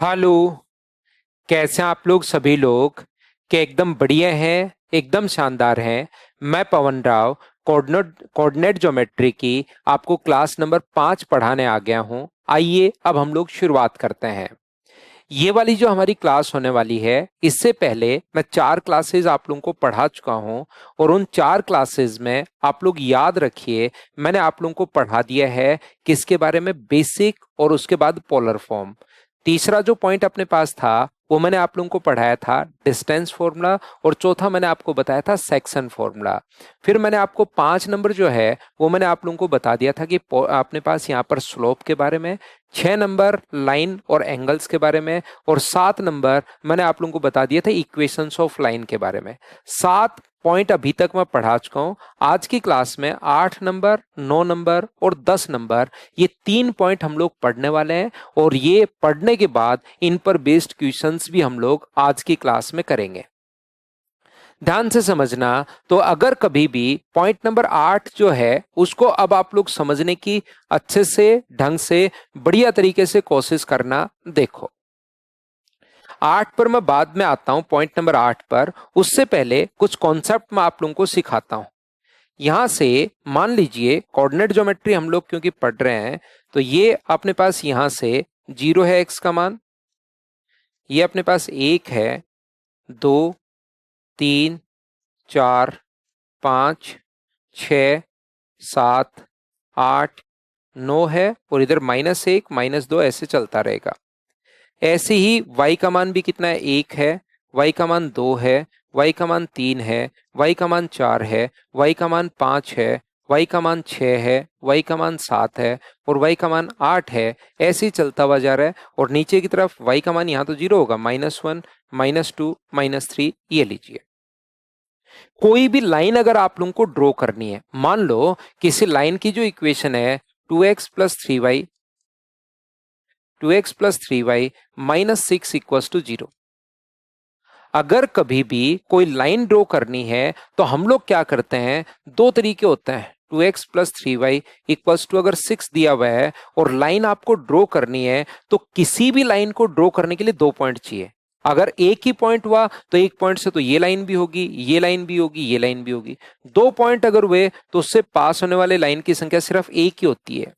Hello. कैसे हैं आप लोग सभी लोग? के एकदम बढ़िया हैं, एकदम शानदार हैं। मैं पवन राव कोऑर्डिनेट ज्योमेट्री की आपको क्लास नंबर 5 पढ़ाने आ गया हूं। आइए अब हम लोग शुरुआत करते हैं। ये वाली जो हमारी क्लास होने वाली है, इससे पहले मैं 4 क्लासेस आप लोगों को पढ़ा चुका हूं। और उन 4 क्लासेस में आप लोग याद रखिए, मैंने आप लोगों को पढ़ा दिया है किसके बारे में, बेसिक और उसके बाद पोलर फॉर्म। तीसरा जो पॉइंट अपने पास था वो मैंने आप लोगों को पढ़ाया था डिस्टेंस फॉर्मूला। और चौथा मैंने आपको बताया था सेक्शन फॉर्मूला। फिर मैंने आपको 5 नंबर जो है वो मैंने आप लोगों को बता दिया था कि अपने पास यहाँ पर स्लोप के बारे में, 6 नंबर लाइन और एंगल्स के बारे में, और 7 नंबर मैंने आप लोगों को बता दिया था इक्वेशंस ऑफ लाइन के बारे में। 7 पॉइंट अभी तक मैं पढ़ा चुका हूं। आज की क्लास में 8 नंबर, 9 नंबर और 10 नंबर, ये 3 पॉइंट हम लोग पढ़ने वाले हैं। और ये पढ़ने के बाद इन पर बेस्ड क्वेश्चंस भी हम लोग आज की क्लास में करेंगे। ध्यान से समझना। तो अगर कभी भी पॉइंट नंबर 8 जो है उसको अब आप लोग समझने की अच्छे से, ढंग से, बढ़िया तरीके से कोशिश करना। देखो, 8 पर मैं बाद में आता हूं, पॉइंट नंबर 8 पर। उससे पहले कुछ कॉन्सेप्ट मैं आप लोगों को सिखाता हूं। यहां से मान लीजिए कोऑर्डिनेट ज्योमेट्री हम लोग क्योंकि पढ़ रहे हैं, तो ये अपने पास यहां से 0 है एक्स का मान, ये अपने पास 1 है, 2, 3, 4, 5, 6, 7, 8, 9 है, और इधर -1, -2 ऐसे चलता रहेगा। ऐसे ही y का मान भी कितना है, 1 है, y का मान 2 है, y का मान 3 है, y का मान 4 है, y का मान 5 है, y का मान 6 है, y का मान 7 है, और y का मान 8 है। ऐसे ही चलता हुआ जा रहा है। और नीचे की तरफ y का मान यहाँ तो 0 होगा, -1, -2, -3, ये लीजिए। कोई भी लाइन अगर आप लोगों को ड्रॉ करनी है, मान लो किसी लाइन की जो इक्वेशन है 2x plus 3y, 2x+3y -6 equals to 0। अगर कभी भी कोई लाइन ड्रॉ करनी है तो हम लोग क्या करते हैं, दो तरीके होते हैं। 2x+3y इक्वल्स टू, अगर 6 दिया हुआ है और लाइन आपको ड्रॉ करनी है, तो किसी भी लाइन को ड्रॉ करने के लिए 2 पॉइंट चाहिए। अगर एक ही पॉइंट हुआ तो एक पॉइंट से तो ये लाइन भी होगी, ये लाइन भी होगी, ये लाइन भी होगी। 2 पॉइंट अगर हुए तो उससे पास होने वाले लाइन की संख्या सिर्फ एक ही होती है।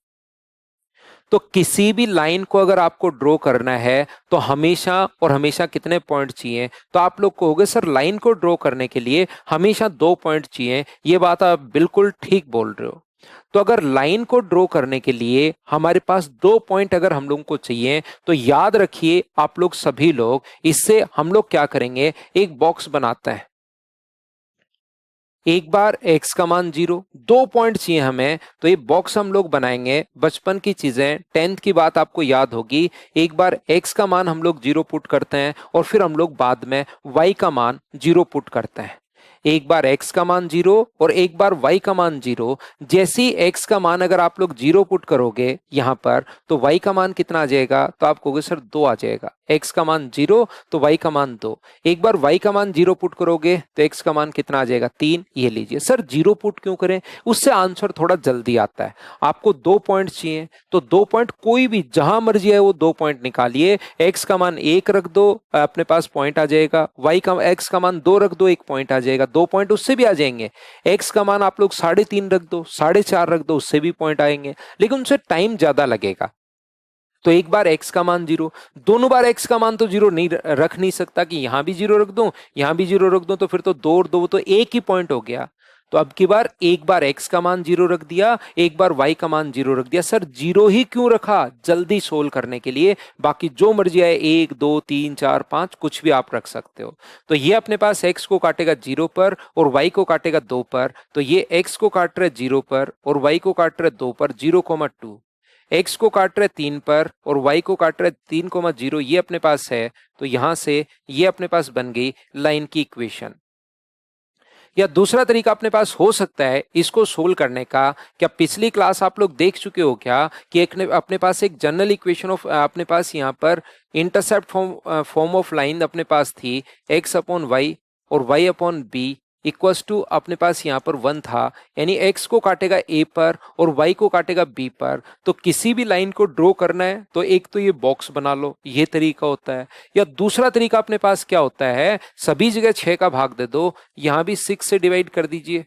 तो किसी भी लाइन को अगर आपको ड्रॉ करना है तो हमेशा और हमेशा कितने पॉइंट चाहिए? तो आप लोग कहोगे सर लाइन को ड्रॉ करने के लिए हमेशा 2 पॉइंट चाहिए। ये बात आप बिल्कुल ठीक बोल रहे हो। तो अगर लाइन को ड्रॉ करने के लिए हमारे पास 2 पॉइंट अगर हम लोगों को चाहिए, तो याद रखिए आप लोग सभी लोग, इससे हम लोग क्या करेंगे, एक बॉक्स बनाते हैं। एक बार x का मान 0, 2 पॉइंट चाहिए हमें, तो ये बॉक्स हम लोग बनाएंगे। बचपन की चीजें, 10th की बात आपको याद होगी। एक बार x का मान हम लोग 0 पुट करते हैं और फिर हम लोग बाद में y का मान 0 पुट करते हैं। एक बार x का मान 0 और एक बार y का मान 0। जैसे ही x का मान अगर आप लोग 0 पुट करोगे यहां पर, तो y का मान कितना आ जाएगा? तो आप कहोगे सर 2 आ जाएगा। x का मान 0 तो y का मान 2। एक बार y का मान 0 पुट करोगे तो x का मान कितना आ जाएगा? 3। ये लीजिए। सर 0 पुट क्यों करें? उससे आंसर थोड़ा जल्दी आता है। आपको 2 पॉइंट चाहिए तो 2 पॉइंट कोई भी जहां मर्जी है वो 2 पॉइंट निकालिए। x का मान 1 रख दो, अपने पास पॉइंट आ जाएगा। x का मान 2 रख दो, एक पॉइंट आ जाएगा। 2 पॉइंट उससे भी आ जाएंगे। x का मान आप लोग 3.5 रख दो, 4.5 रख दो, उससे भी पॉइंट आएंगे, लेकिन उनसे टाइम ज्यादा लगेगा। तो एक बार x का मान 0, दोनों बार x का मान तो 0 नहीं रख नहीं सकता कि यहां भी 0 रख दूं, यहां भी 0 रख दूं, तो फिर तो 2 और 2 तो एक ही पॉइंट हो गया। तो अब की बार एक बार x का मान 0 रख दिया, एक बार y का मान 0 रख दिया। सर 0 ही क्यों रखा? जल्दी सोल्व करने के लिए। बाकी जो मर्जी आए 1, 2, 3, 4, 5 कुछ भी आप रख सकते हो। तो ये अपने पास x को काटेगा 0 पर और y को काटेगा 2 पर। तो ये x को काट रहा है 0 पर और y को काट रहा है 2 पर, 0,2। x को काट रहे 3 पर और y को काट रहे 3,0। ये अपने पास है। तो यहां से ये अपने पास बन गई लाइन की इक्वेशन। या दूसरा तरीका अपने पास हो सकता है इसको सोल्व करने का। क्या पिछली क्लास आप लोग देख चुके हो क्या कि एक अपने पास एक जनरल इक्वेशन ऑफ, अपने पास यहाँ पर इंटरसेप्ट फॉर्म ऑफ लाइन अपने पास थी, x अपॉन वाई और y upon B equals to अपने पास यहाँ पर 1 था, यानी x को काटेगा a पर और y को काटेगा b पर। तो किसी भी लाइन को ड्रॉ करना है तो एक तो ये बॉक्स बना लो, ये तरीका होता है। या दूसरा तरीका अपने पास क्या होता है, सभी जगह 6 का भाग दे दो, यहां भी 6 से डिवाइड कर दीजिए,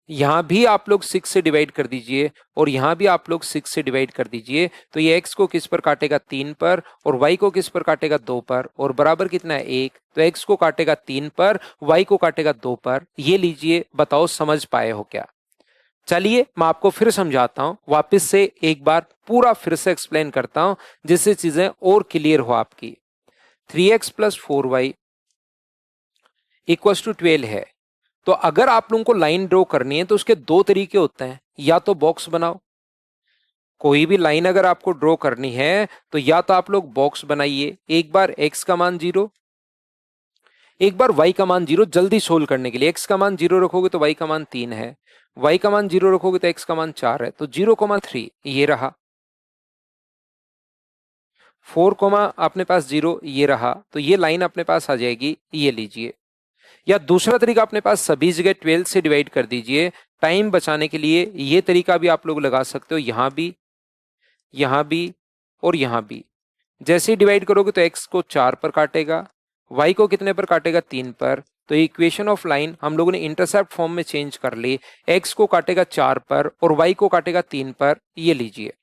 यहां भी आप लोग 6 से डिवाइड कर दीजिए और यहां भी आप लोग 6 से डिवाइड कर दीजिए। तो ये x को किस पर काटेगा 3 पर और y को किस पर काटेगा 2 पर, और बराबर कितना है 1। तो x को काटेगा 3 पर, y को काटेगा 2 पर। ये लीजिए, बताओ समझ पाए हो क्या? चलिए मैं आपको फिर समझाता हूं, वापस से एक बार पूरा फिर से एक्सप्लेन करता हूं जिससे चीजें और क्लियर हो आपकी। 3x plus 4y equals to 12 है। तो अगर आप लोगों को लाइन ड्रॉ करनी है तो उसके दो तरीके होते हैं, या तो बॉक्स बनाओ, कोई भी लाइन अगर आपको ड्रॉ करनी है तो या तो आप लोग बॉक्स बनाइए, एक बार x का मान 0, एक बार y का मान 0। जल्दी सोल्व करने के लिए x का मान 0 रखोगे तो y का मान 3 है, y का मान 0 रखोगे तो x का मान 4 है, तो 0,3 ये रहा। 4 कोमा अपने पास 0 ये रहा, तो ये लाइन अपने पास आ जाएगी, ये लीजिए। या दूसरा तरीका अपने पास सभी जगह 12 से डिवाइड कर दीजिए, टाइम बचाने के लिए ये तरीका भी आप लोग लगा सकते हो, यहां भी और यहां भी। जैसे ही डिवाइड करोगे तो x को 4 पर काटेगा, y को कितने पर काटेगा 3 पर। तो इक्वेशन ऑफ लाइन हम लोगों ने इंटरसेप्ट फॉर्म में चेंज कर ली, x को काटेगा 4 पर और y को काटेगा 3 पर। ये लीजिए।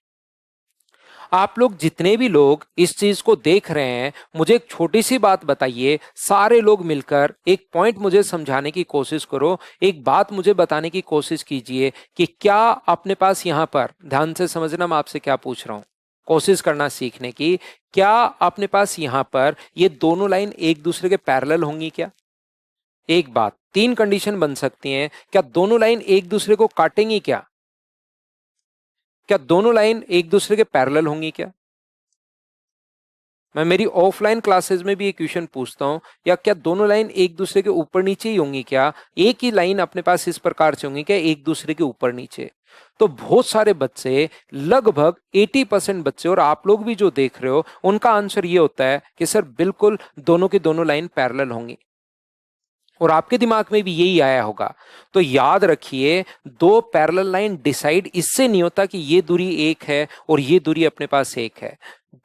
आप लोग जितने भी लोग इस चीज को देख रहे हैं, मुझे एक छोटी सी बात बताइए, सारे लोग मिलकर एक पॉइंट मुझे समझाने की कोशिश करो, एक बात मुझे बताने की कोशिश कीजिए कि क्या अपने पास यहां पर, ध्यान से समझना मैं आपसे क्या पूछ रहा हूं, कोशिश करना सीखने की, क्या अपने पास यहां पर ये दोनों लाइन एक दूसरे के पैरेलल होंगी क्या? एक बात, तीन कंडीशन बन सकती हैं, क्या दोनों लाइन एक दूसरे को काटेंगी क्या? क्या दोनों लाइन एक दूसरे के पैरेलल होंगी क्या? मैं मेरी ऑफलाइन क्लासेस में भी एक क्वेश्चन पूछता हूं, या क्या दोनों लाइन एक दूसरे के ऊपर नीचे ही होंगी क्या? एक ही लाइन अपने पास इस प्रकार से होंगी क्या एक दूसरे के ऊपर नीचे? तो बहुत सारे बच्चे, लगभग 80% बच्चे और आप लोग भी जो देख रहे हो, उनका आंसर ये होता है कि सर बिल्कुल दोनों की दोनों लाइन पैरेलल होंगी, और आपके दिमाग में भी यही आया होगा। तो याद रखिए, दो पैरेलल लाइन डिसाइड इससे नहीं होता कि ये दूरी एक है और ये दूरी अपने पास एक है।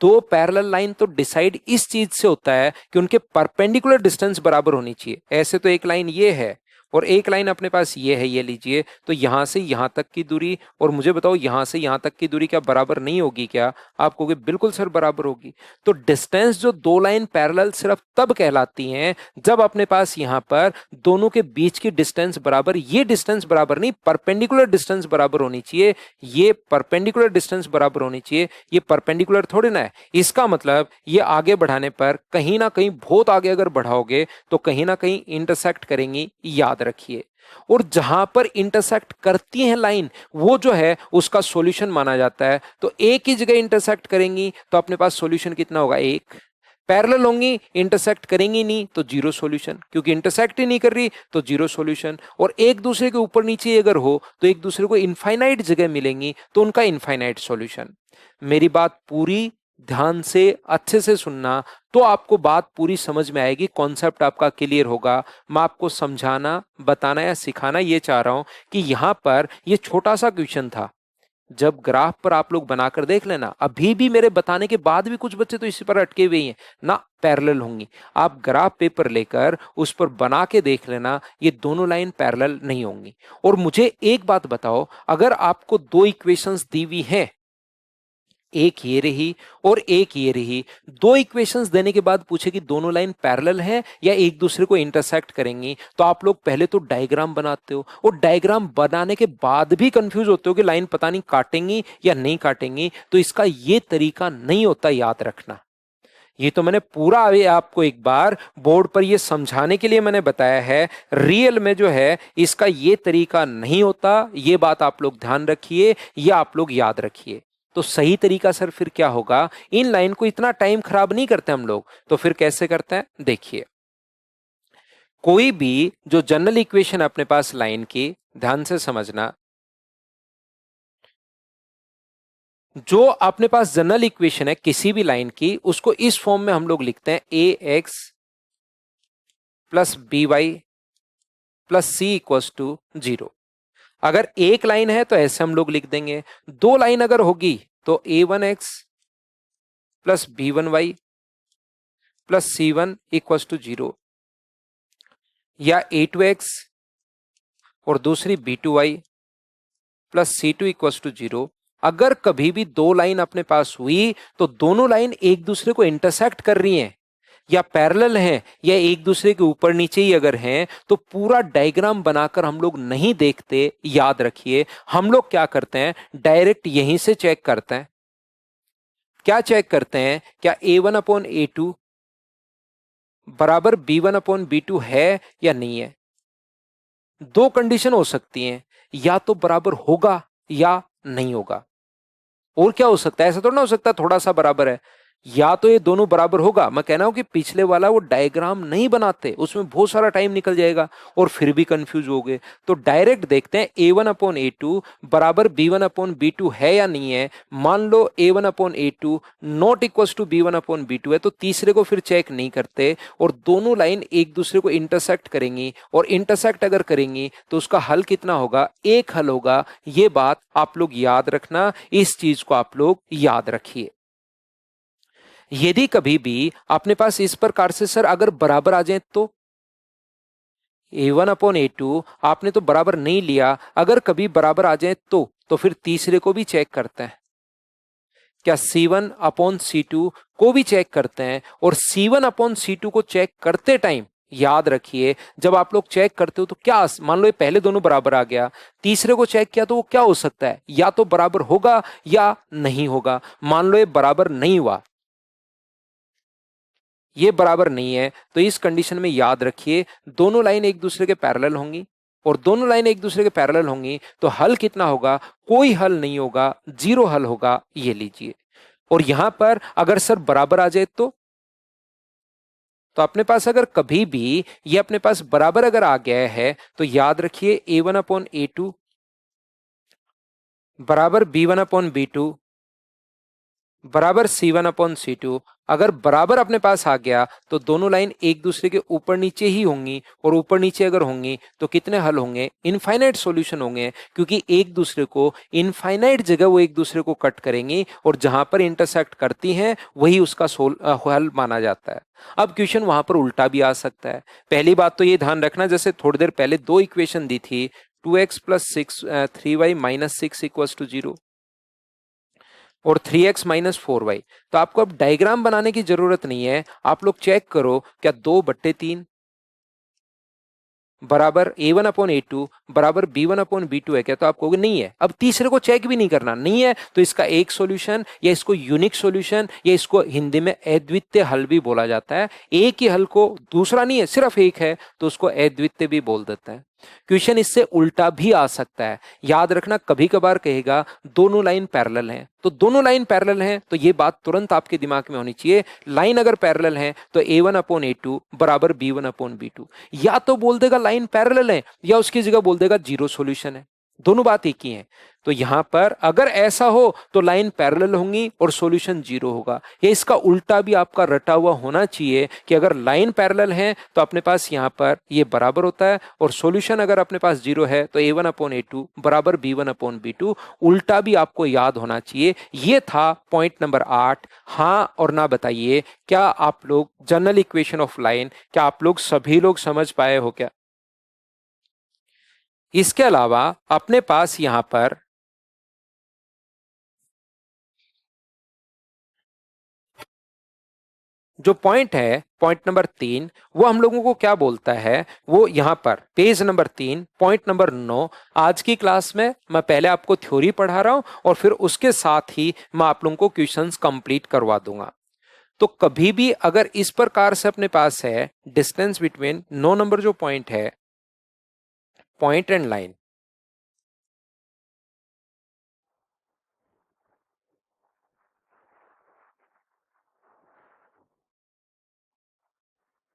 दो पैरेलल लाइन तो डिसाइड इस चीज से होता है कि उनके परपेंडिकुलर डिस्टेंस बराबर होनी चाहिए। ऐसे तो एक लाइन ये है और एक लाइन अपने पास ये है, ये लीजिए। तो यहां से यहां तक की दूरी, और मुझे बताओ यहां से यहां तक की दूरी क्या बराबर नहीं होगी क्या? आप कहोगे बिल्कुल सर बराबर होगी। तो डिस्टेंस जो दो लाइन पैरेलल सिर्फ तब कहलाती हैं जब अपने पास यहां पर दोनों के बीच की डिस्टेंस बराबर, ये डिस्टेंस बराबर नहीं, परपेंडिकुलर डिस्टेंस बराबर होनी चाहिए। ये परपेंडिकुलर डिस्टेंस बराबर होनी चाहिए, ये परपेंडिकुलर थोड़ी ना है। इसका मतलब ये आगे बढ़ाने पर कहीं ना कहीं, बहुत आगे अगर बढ़ाओगे तो कहीं ना कहीं इंटरसेक्ट करेंगी, याद रखिए। और जहां पर इंटरसेक्ट करती हैं लाइन, वो जो है उसका सॉल्यूशन माना जाता है। तो एक ही जगह इंटरसेक्ट करेंगी तो अपने पास सॉल्यूशन कितना होगा? एक। पैरेलल होंगी, इंटरसेक्ट करेंगी नहीं तो जीरो सॉल्यूशन, क्योंकि इंटरसेक्ट ही नहीं कर रही तो जीरो सॉल्यूशन। और एक दूसरे के ऊपर नीचे अगर हो तो एक दूसरे को इनफाइनाइट जगह मिलेंगी तो उनका इनफाइनाइट सॉल्यूशन। मेरी बात पूरी ध्यान से अच्छे से सुनना, तो आपको बात पूरी समझ में आएगी, कॉन्सेप्ट आपका क्लियर होगा। मैं आपको समझाना, बताना या सिखाना ये चाह रहा हूं कि यहां पर ये छोटा सा क्वेश्चन था, जब ग्राफ पर आप लोग बनाकर देख लेना, अभी भी मेरे बताने के बाद भी कुछ बच्चे तो इसी पर अटके हुए हैं ना, पैरेलल होंगी। आप ग्राफ पेपर लेकर उस पर बना के देख लेना, ये दोनों लाइन पैरेलल नहीं होंगी। और मुझे एक बात बताओ, अगर आपको दो इक्वेशंस दी हुई हैं, एक ये रही और एक ये रही, दो इक्वेशंस देने के बाद पूछे कि दोनों लाइन पैरेलल है या एक दूसरे को इंटरसेक्ट करेंगी, तो आप लोग पहले तो डायग्राम बनाते हो, और डायग्राम बनाने के बाद भी कंफ्यूज होते हो कि लाइन पता नहीं काटेंगी या नहीं काटेंगी। तो इसका ये तरीका नहीं होता, याद रखना। ये तो मैंने पूरा अभी आपको एक बार बोर्ड पर ये समझाने के लिए मैंने बताया है, रियल में जो है इसका ये तरीका नहीं होता। ये बात आप लोग ध्यान रखिए, ये आप लोग याद रखिए। तो सही तरीका सर फिर क्या होगा? इन लाइन को इतना टाइम खराब नहीं करते हम लोग, तो फिर कैसे करते हैं? देखिए, कोई भी जो जनरल इक्वेशन अपने पास लाइन की, ध्यान से समझना, जो अपने पास जनरल इक्वेशन है किसी भी लाइन की, उसको इस फॉर्म में हम लोग लिखते हैं A X plus B Y plus C equals to 0। अगर एक लाइन है तो ऐसे हम लोग लिख देंगे, दो लाइन अगर होगी तो a1x plus b1y plus c1 equals to 0, या a2x और दूसरी b2y plus c2 equals to 0। अगर कभी भी दो लाइन अपने पास हुई तो दोनों लाइन एक दूसरे को इंटरसेक्ट कर रही हैं या पैरेलल हैं या एक दूसरे के ऊपर नीचे ही अगर हैं, तो पूरा डायग्राम बनाकर हम लोग नहीं देखते। याद रखिए, हम लोग क्या करते हैं, डायरेक्ट यहीं से चेक करते हैं। क्या चेक करते हैं, क्या a1/a2 बराबर b1/b2 है या नहीं है। दो कंडीशन हो सकती हैं, या तो बराबर होगा या नहीं होगा। और क्या हो सकता है, ऐसा थोड़ा ना हो सकता थोड़ा सा बराबर है। या तो ये दोनों बराबर होगा, मैं कह रहा हूं कि पिछले वाला वो डायग्राम नहीं बनाते, उसमें बहुत सारा टाइम निकल जाएगा और फिर भी कंफ्यूज हो गए। तो डायरेक्ट देखते हैं a1/a2 बराबर b1/b2 है या नहीं है। मान लो a1/a2 not equals to b1/b2 है, तो तीसरे को फिर चेक नहीं करते और दोनों लाइन एक दूसरे को इंटरसेक्ट करेंगी, और इंटरसेक्ट अगर करेंगी तो उसका हल कितना होगा, एक हल होगा। ये बात आप लोग याद रखना, इस चीज को आप लोग याद रखिए। यदि कभी भी अपने पास इस प्रकार से सर अगर बराबर आ जाए तो a1/a2 आपने तो बराबर नहीं लिया, अगर कभी बराबर आ जाए तो फिर तीसरे को भी चेक करते हैं। क्या c1/c2 को भी चेक करते हैं, और c1/c2 को चेक करते टाइम याद रखिए, जब आप लोग चेक करते हो तो क्या, मान लो ये पहले दोनों बराबर आ गया, तीसरे को चेक किया तो वो क्या हो सकता है, या तो बराबर होगा या नहीं होगा। मान लो ये बराबर नहीं हुआ, ये बराबर नहीं है, तो इस कंडीशन में याद रखिए दोनों लाइन एक दूसरे के पैरेलल होंगी, और दोनों लाइन एक दूसरे के पैरेलल होंगी तो हल कितना होगा, कोई हल नहीं होगा, जीरो हल होगा, ये लीजिए। और यहां पर अगर सर बराबर आ जाए तो अपने पास अगर कभी भी ये अपने पास बराबर अगर आ गया है तो याद रखिए a1/a2 बराबर b1/b2 बराबर c1/c2। अगर बराबर अपने पास आ गया तो दोनों लाइन एक दूसरे के ऊपर नीचे ही होंगी, और ऊपर नीचे अगर होंगी तो कितने हल होंगे, इनफाइनाइट सॉल्यूशन होंगे, क्योंकि एक दूसरे को इनफाइनाइट जगह वो एक दूसरे को कट करेंगी, और जहां पर इंटरसेक्ट करती हैं वही उसका हल माना जाता है। अब क्वेश्चन वहां पर उल्टा भी आ सकता है। पहली बात तो ये ध्यान रखना, जैसे थोड़ी देर पहले दो इक्वेशन दी थी, 2x plus 3y minus 6 equals to 0 और 3x-4y, तो आपको अब डायग्राम बनाने की जरूरत नहीं है। आप लोग चेक करो, क्या 2/3 बराबर a1/a2 बराबर b1/b2 है क्या, तो आप कहोगे नहीं है। अब तीसरे को चेक भी नहीं करना, नहीं है तो इसका एक सॉल्यूशन, या इसको यूनिक सॉल्यूशन, या इसको हिंदी में अद्वितीय हल भी बोला जाता है। एक ही हल को, दूसरा नहीं है, सिर्फ एक है तो उसको अद्वितीय भी बोल देता है। क्वेश्चन इससे उल्टा भी आ सकता है। याद रखना, कभी कभार कहेगा दोनों लाइन पैरेलल हैं, तो दोनों लाइन पैरेलल हैं तो ये बात तुरंत आपके दिमाग में होनी चाहिए, लाइन अगर पैरेलल है तो a1/a2 बराबर b1/b2। या तो बोल देगा लाइन पैरेलल है, या उसकी जगह बोल देगा जीरो सॉल्यूशन है, दोनों बात एक ही है। तो यहां पर अगर ऐसा हो तो लाइन पैरेलल होंगी और सॉल्यूशन जीरो होगा, या इसका उल्टा भी आपका रटा हुआ होना चाहिए कि अगर लाइन पैरेलल है तो अपने पास यहां पर ये बराबर होता है, और सॉल्यूशन अगर अपने पास जीरो है तो a1/a2 बराबर b1/b2। उल्टा भी आपको याद होना चाहिए। ये था पॉइंट नंबर 8। हाँ और ना बताइए, क्या आप लोग जनरल इक्वेशन ऑफ लाइन, क्या आप लोग सभी लोग समझ पाए हो क्या। इसके अलावा अपने पास यहां पर जो पॉइंट है, पॉइंट नंबर 3, वो हम लोगों को क्या बोलता है, वो यहां पर पेज नंबर 3 पॉइंट नंबर 9। आज की क्लास में मैं पहले आपको थ्योरी पढ़ा रहा हूं और फिर उसके साथ ही मैं आप लोगों को क्वेश्चंस कंप्लीट करवा दूंगा। तो कभी भी अगर इस प्रकार से अपने पास है डिस्टेंस बिटवीन 9 नंबर जो पॉइंट है, point and line,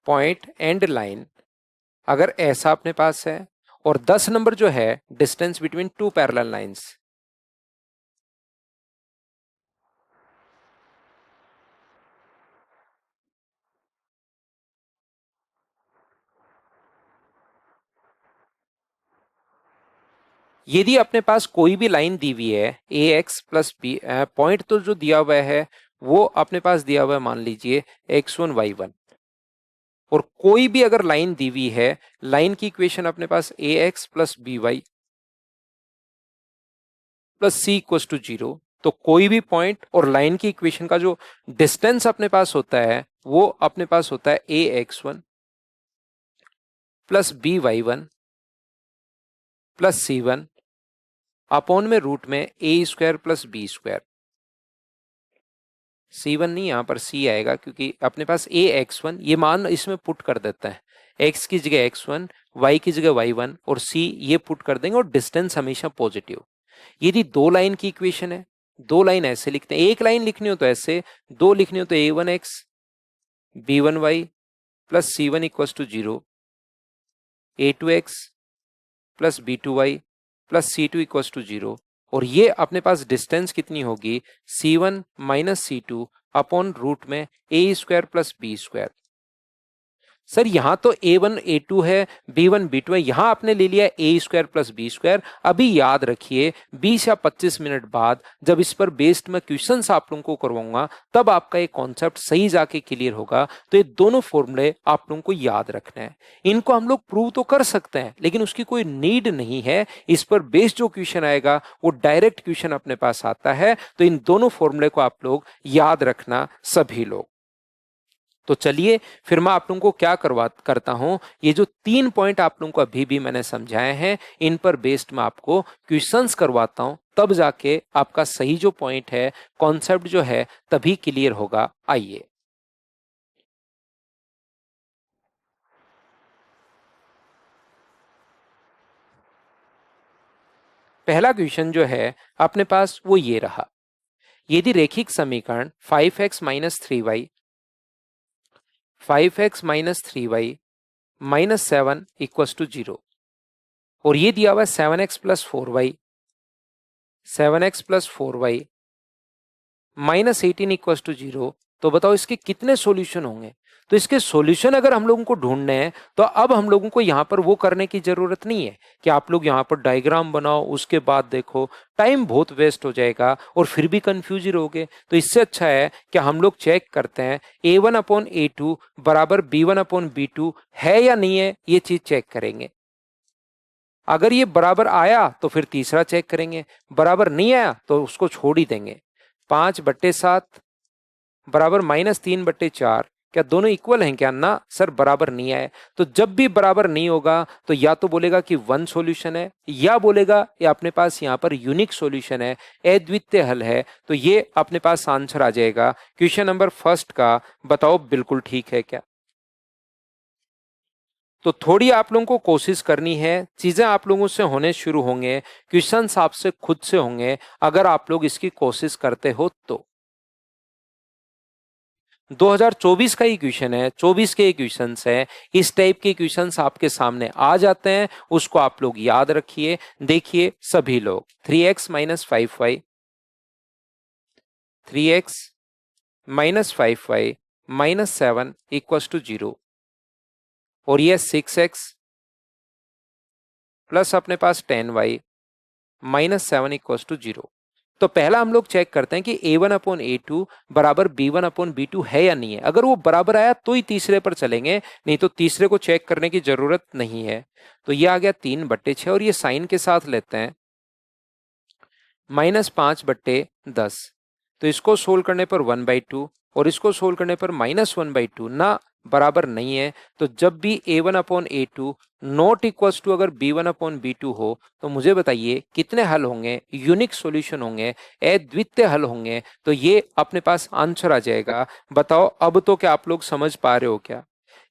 point and line अगर ऐसा अपने पास है, और 10 नंबर जो है distance between two parallel lines, यदि अपने पास कोई भी लाइन दी हुई है A X plus B, point तो जो दिया हुआ है वो अपने पास दिया हुआ है, मान लीजिए x1 y1, और कोई भी अगर लाइन दी हुई है, लाइन की इक्वेशन अपने पास A X plus B Y plus C equals to 0, तो कोई भी पॉइंट और लाइन की इक्वेशन का जो डिस्टेंस अपने पास होता है वो अपने पास होता है A X one plus B Y one plus C one upon में रूट में A square plus B square. C1 नहीं, यहां पर C आएगा क्योंकि अपने पास ए एक्स वन, ये मान इसमें पुट कर देता है, x की जगह x1, y की जगह y1 और C ये पुट कर देंगे, और डिस्टेंस हमेशा पॉजिटिव। यदि दो लाइन की इक्वेशन है, दो लाइन ऐसे लिखते हैं, एक लाइन लिखनी हो तो ऐसे, दो लिखनी हो तो a1x b1y plus c1 equal to 0, a2x plus b2y plus c2 equal to 0, और ये अपने पास डिस्टेंस कितनी होगी c1 minus c2 upon root में A square plus B square. Sir यहां तो a1 a2 है, b1 b2 है, यहां आपने ले लिया ए स्क्वायर प्लस बी स्क्वायर। अभी याद रखिए 20 या 25 मिनट बाद जब इस पर बेस्ड मैं क्वेश्चंस आप लोगों को करवाऊंगा तब आपका ये कॉन्सेप्ट सही जाके क्लियर होगा। तो ये दोनों फॉर्मूले आप लोगों को याद रखना है, इनको हम लोग प्रूव तो कर सकते हैं लेकिन उसकी कोई नीड नहीं है। इस पर बेस्ड जो क्वेश्चन आएगा वो डायरेक्ट क्वेश्चन अपने पास आता है, तो इन दोनों फॉर्मूले को आप लोग याद रखना सभी लोग। तो चलिए फिर मैं आप लोगों को क्या करता हूं, ये जो 3 पॉइंट आप लोगों को अभी भी मैंने समझाए हैं इन पर बेस्ड मैं आपको क्वेश्चंस करवाता हूं, तब जाके आपका सही जो पॉइंट है, कॉन्सेप्ट जो है तभी क्लियर होगा। आइए पहला क्वेश्चन जो है अपने पास वो ये रहा, यदि रेखिक समीकरण 5x minus 3y 5x minus 3y minus 7 equals to 0, और ये दिया हुआ है 7x plus 4y 7x plus 4y minus 18 equal to 0, तो बताओ इसके कितने सॉल्यूशन होंगे। तो इसके सॉल्यूशन अगर हम लोगों को ढूंढने हैं तो अब हम लोगों को यहाँ पर वो करने की जरूरत नहीं है कि आप लोग यहाँ पर डायग्राम बनाओ उसके बाद देखो, टाइम बहुत वेस्ट हो जाएगा और फिर भी कंफ्यूज रहोगे। तो इससे अच्छा है कि हम लोग चेक करते हैं a1 अपॉन a2 बराबर b1 अपॉन b2 है या नहीं है, ये चीज चेक करेंगे। अगर ये बराबर आया तो फिर तीसरा चेक करेंगे, बराबर नहीं आया तो उसको छोड़ ही देंगे। 5/7 बराबर -3/4, क्या दोनों इक्वल हैं क्या? ना सर, बराबर नहीं आए। तो जब भी बराबर नहीं होगा तो या तो बोलेगा कि वन सॉल्यूशन है, या बोलेगा या अपने पास यहाँ पर यूनिक सॉल्यूशन है, अद्वितीय हल है। तो ये अपने पास आंसर आ जाएगा क्वेश्चन नंबर फर्स्ट का। बताओ बिल्कुल ठीक है क्या? तो थोड़ी आप लोगों को कोशिश करनी है, चीजें आप लोगों से होने शुरू होंगे, क्वेश्चंस आपसे खुद से होंगे अगर आप लोग इसकी कोशिश करते हो तो। 2024 का ही क्वेश्चन है, 24 के क्वेश्चंस है, इस टाइप के क्वेश्चंस आपके सामने आ जाते हैं, उसको आप लोग याद रखिए। देखिए सभी लोग 3x minus 5y 3x minus 5y minus 7 equal to 0, और ये 6x प्लस अपने पास 10y माइनस 7 इक्वल टू 0। तो पहला हम लोग चेक करते हैं कि a1 अपॉन a2 बराबर b1 अपॉन b2 है या नहीं है। अगर वो बराबर आया तो ही तीसरे पर चलेंगे, नहीं तो तीसरे को चेक करने की जरूरत नहीं है। तो ये आ गया 3/6, और ये साइन के साथ लेते हैं -5/10। तो इसको सोल्व करने पर 1/2 और इसको सोल्व करने पर -1/2 ना बराबर नहीं है। तो जब भी a1 upon a2 not equals to अगर b1 अपॉन b2 हो तो मुझे बताइए कितने हल होंगे, यूनिक सॉल्यूशन होंगे, अद्वितीय हल होंगे। तो ये अपने पास आंसर आ जाएगा। बताओ अब तो क्या आप लोग समझ पा रहे हो क्या?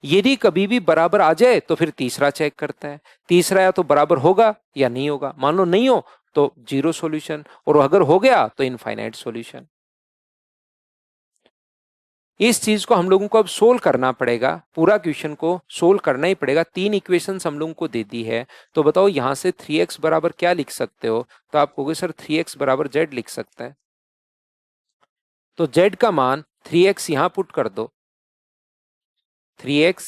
यदि कभी भी बराबर आ जाए तो फिर तीसरा चेक करते हैं, तीसरा या तो बराबर होगा या नहीं होगा। मान लो नहीं हो तो 0 सॉल्यूशन, और अगर हो गया तो इनफाइनाइट सॉल्यूशन। इस चीज को हम लोगों को अब सोल्व करना पड़ेगा, पूरा क्वेश्चन को सोल्व करना ही पड़ेगा। 3 इक्वेशंस हम लोगों को दे दी है। तो बताओ यहां से 3x बराबर क्या लिख सकते हो? तो आप कहोगे सर 3x बराबर z लिख सकते हैं। तो z का मान 3x यहां पुट कर दो, 3x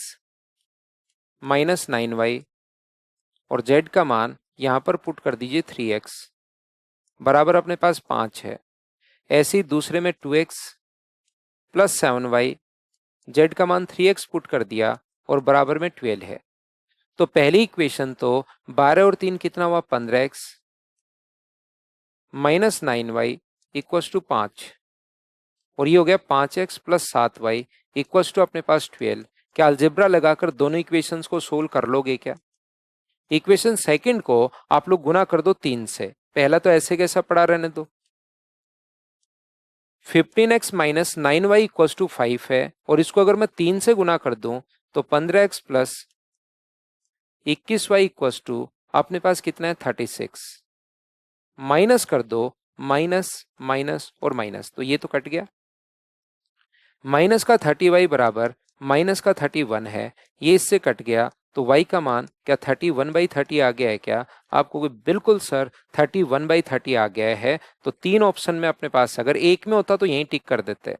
माइनस 9y, और z का मान यहां पर पुट कर दीजिए 3x बराबर अपने पास 5 है। ऐसे ही दूसरे में 2x प्लस 7y, z का मान 3x पुट कर दिया और बराबर में 12 है। तो पहली इक्वेशन तो 12 और 3 कितना हुआ 15x minus 9y equals to 5, और ये हो गया 5x plus 7y equals to अपने पास 12। क्या अलजेब्रा लगाकर दोनों इक्वेशंस को सोल्व कर लोगे क्या? इक्वेशन सेकंड को आप लोग गुना कर दो 3 से, पहला तो ऐसे कैसा पड़ा रहने दो। 15x minus 9y equals to 5 है, और इसको अगर मैं 3 से गुना कर दूं तो 15x plus 21y equals to अपने पास कितना है 36। माइनस कर दो, माइनस माइनस और माइनस, तो ये तो कट गया। माइनस का 30y बराबर माइनस का 31 है, ये इससे कट गया। तो y का मान क्या 31/30 आ गया है क्या? आपको बिल्कुल सर 31/30 आ गया है। तो 3 ऑप्शन में अपने पास, अगर एक में होता तो यहीं टिक कर देते।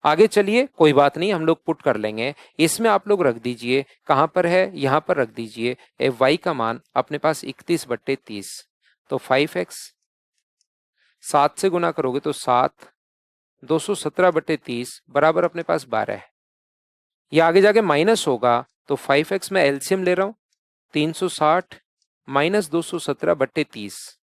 आगे चलिए, कोई बात नहीं, हम लोग पुट कर लेंगे। इसमें आप लोग रख दीजिए, कहां पर है, यहां पर रख दीजिए y का मान अपने पास 31/30। तो 5x 7 से गुना करोगे तो 7, 217/30 बराबर अपने पास 12 है। ये आगे जाके माइनस होगा, तो 5x में एलसीएम ले रहा हूं, 360 माइनस 217/30,